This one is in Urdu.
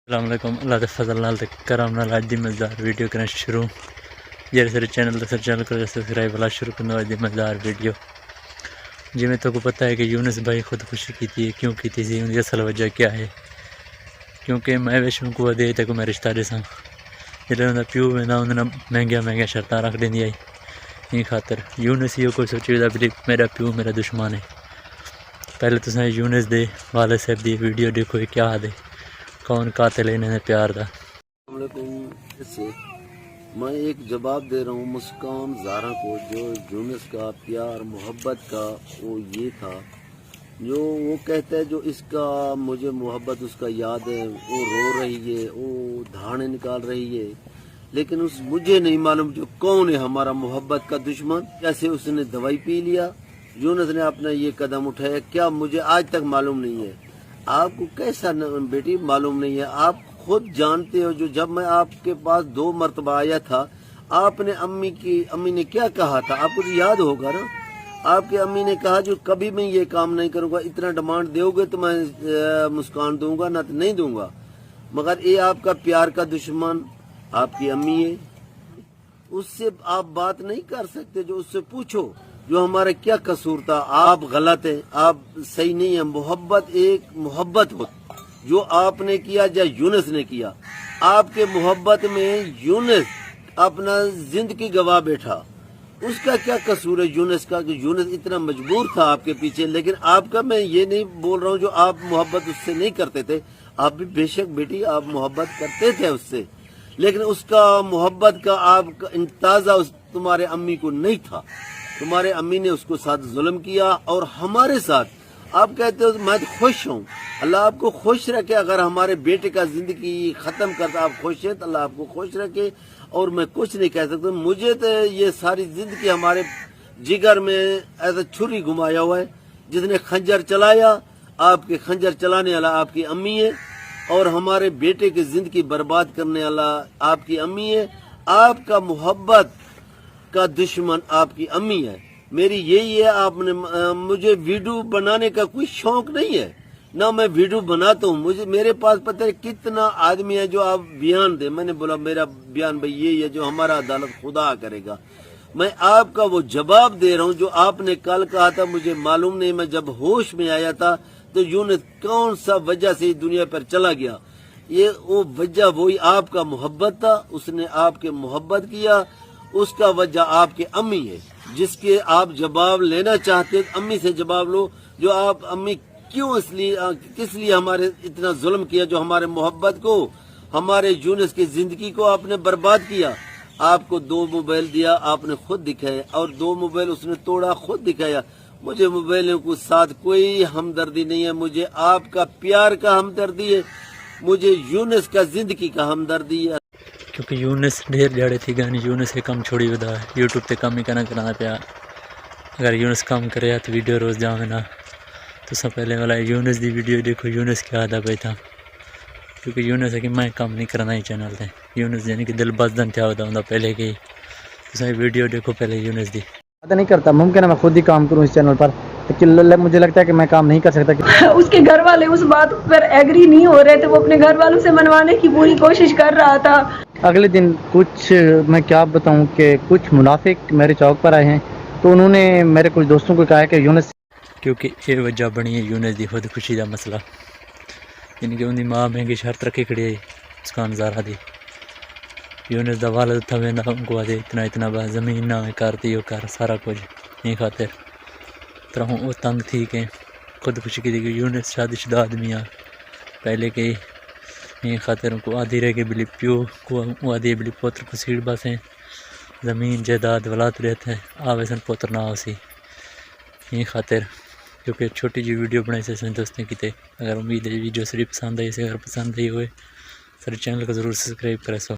السلام علیکم اللہ کے فضل نال تے کرم نال اج دی مزدار ویڈیو کرنا شروع جڑے سارے چینل کو سبسکرائب والا شروع کرنا اج دی مزدار ویڈیو جی میں تو کو پتہ ہے کہ یونس بھائی خودکشی کی تھی کیوں کی تھی ان کی اصل وجہ کیا ہے کیونکہ میں ویشم کو دے تک میں رشتہ دے سا جڑا انہاں پیو میں نہ انہاں مہنگیاں شرطاں رکھ دینی آئی این خاطر یونس یہ کوئی سوچے دا میرا پیو میرا دشمن ہے پہلے تو یونس دے والد صاحب دی ویڈیو دیکھو کیا ہے کون قاتل ہے انہیں پیار دا۔ السلام علیکم، میں ایک جواب دے رہا ہوں مسکان زارا کو جو یونس کا پیار محبت کا وہ یہ تھا جو وہ کہتا ہے جو اس کا مجھے محبت اس کا یاد ہے وہ رو رہی ہے وہ دھاڑے نکال رہی ہے لیکن مجھے نہیں معلوم جو کون ہے ہمارا محبت کا دشمن کیسے اس نے دوائی پی لیا یونس نے اپنا یہ قدم اٹھایا کیا مجھے آج تک معلوم نہیں ہے آپ کو کیسا بیٹی معلوم نہیں ہے آپ خود جانتے ہو جو جب میں آپ کے پاس 2 مرتبہ آیا تھا آپ نے امی نے کیا کہا تھا آپ کو تو یاد ہوگا نا آپ کی امی نے کہا جو کبھی میں یہ کام نہیں کروں گا اتنا ڈیمانڈ دو گے تو میں مسکان دوں گا نہ تو نہیں دوں گا مگر یہ آپ کا پیار کا دشمن آپ کی امی ہے اس سے آپ بات نہیں کر سکتے جو اس سے پوچھو جو ہمارا کیا قصور تھا آپ غلط ہیں آپ صحیح نہیں ہیں محبت ایک محبت ہو جو آپ نے کیا یا یونس نے کیا آپ کے محبت میں یونس اپنا زندگی گوا بیٹھا اس کا کیا قصور ہے یونس کا کہ یونس اتنا مجبور تھا آپ کے پیچھے لیکن آپ کا میں یہ نہیں بول رہا ہوں جو آپ محبت اس سے نہیں کرتے تھے آپ بھی بے شک بیٹی آپ محبت کرتے تھے اس سے لیکن اس کا محبت کا آپ کا اندازہ تمہارے امی کو نہیں تھا تمہارے امی نے اس کو ساتھ ظلم کیا اور ہمارے ساتھ آپ کہتے ہو میں تو خوش ہوں اللہ آپ کو خوش رکھے اگر ہمارے بیٹے کا زندگی ختم کرتا آپ خوش ہیں تو اللہ آپ کو خوش رکھے اور میں کچھ نہیں کہہ سکتا مجھے تو یہ ساری زندگی ہمارے جگر میں ایسا چھری گھمایا ہوا ہے جس نے خنجر چلایا آپ کے خنجر چلانے والا آپ کی امی ہے اور ہمارے بیٹے کی زندگی برباد کرنے والا آپ کی امی ہے آپ کا محبت کا دشمن آپ کی امی ہے میری یہی ہے آپ نے مجھے ویڈیو بنانے کا کوئی شوق نہیں ہے نہ میں ویڈیو بناتا ہوں میرے پاس پتہ ہے کتنا آدمی ہے جو آپ بیان دے میں نے بولا میرا بیان بھائی یہی ہے جو ہمارا عدالت خدا کرے گا میں آپ کا وہ جواب دے رہا ہوں جو آپ نے کل کہا تھا مجھے معلوم نہیں میں جب ہوش میں آیا تھا تو یونس کون سا وجہ سے دنیا پر چلا گیا یہ وہ وجہ وہی آپ کا محبت تھا اس نے آپ کے محبت کیا اس کا وجہ آپ کے امی ہے جس کے آپ جواب لینا چاہتے امی سے جواب لو جو آپ امی کیوں کس لیے ہمارے اتنا ظلم کیا جو ہمارے محبت کو ہمارے یونس کی زندگی کو آپ نے برباد کیا آپ کو 2 موبائل دیا آپ نے خود دکھایا اور 2 موبائل اس نے توڑا خود دکھایا مجھے موبائلوں کے ساتھ کوئی ہمدردی نہیں ہے مجھے آپ کا پیار کا ہمدردی ہے مجھے یونس کا زندگی کا ہمدردی ہے کیونکہ یونس ڈھیر جاڑے تھی گانی یونس کے کم چھوڑی ودا یوٹیوب تے کم ہی کرنا پیا اگر یونس کام کرے تو ویڈیو روز جاویں نا تو سب پہلے والا یونس دی ویڈیو دیکھو یونس کیا آدھا پہ تھا کیونکہ یونس ہے کہ میں کام نہیں کرنا ہی چینل تے یونس یعنی کہ دل بزدن تھیا ہوتا ہوں پہلے کی تو ویڈیو دیکھو پہلے یونس دی نہیں کرتا ممکن ہے میں خود ہی کام کروں اس چینل پر لیکن مجھے لگتا ہے کہ میں کام نہیں کر سکتا اس کے گھر والے اس بات پر ایگری نہیں ہو رہے تھے وہ اپنے گھر والوں سے منوانے کی پوری کوشش کر رہا تھا اگلے دن کچھ میں کیا بتاؤں کہ کچھ منافق میرے چوک پر آئے ہیں تو انہوں نے میرے کچھ دوستوں کو کہا کہ یونس کیونکہ یہ وجہ بنی ہے یونس دی خودکشی دا مسئلہ یعنی کہ ان کی ماں مہنگی شرط رکھے کھڑی ہے مسکان زارا دی یونس دا والد تھا ویندا ان کو آدھے اتنا با زمین نہ کرتی ہو کر سارا کچھ یہ خاطر طرح وہ تنگ تھی کہ خودکشی کی تھی کہ یونس شادی شدہ آدمی آ پہلے کے یہ خاطر ان کو آدھی رہ گئی بلی پیو کو آدھی بلی پوتر کو سیڑ باسیں زمین جائیداد ولاد رہتے ہیں آوے سن پوتر نہ ہو سی یہ خاطر کیونکہ چھوٹی جی ویڈیو بنائی سے سن دوستیں کی تے اگر امید ہے ویڈیو صرف پسند آئی سے اگر پسند آئی ہوئے سر چینل کو ضرور سبسکرائب کرے سو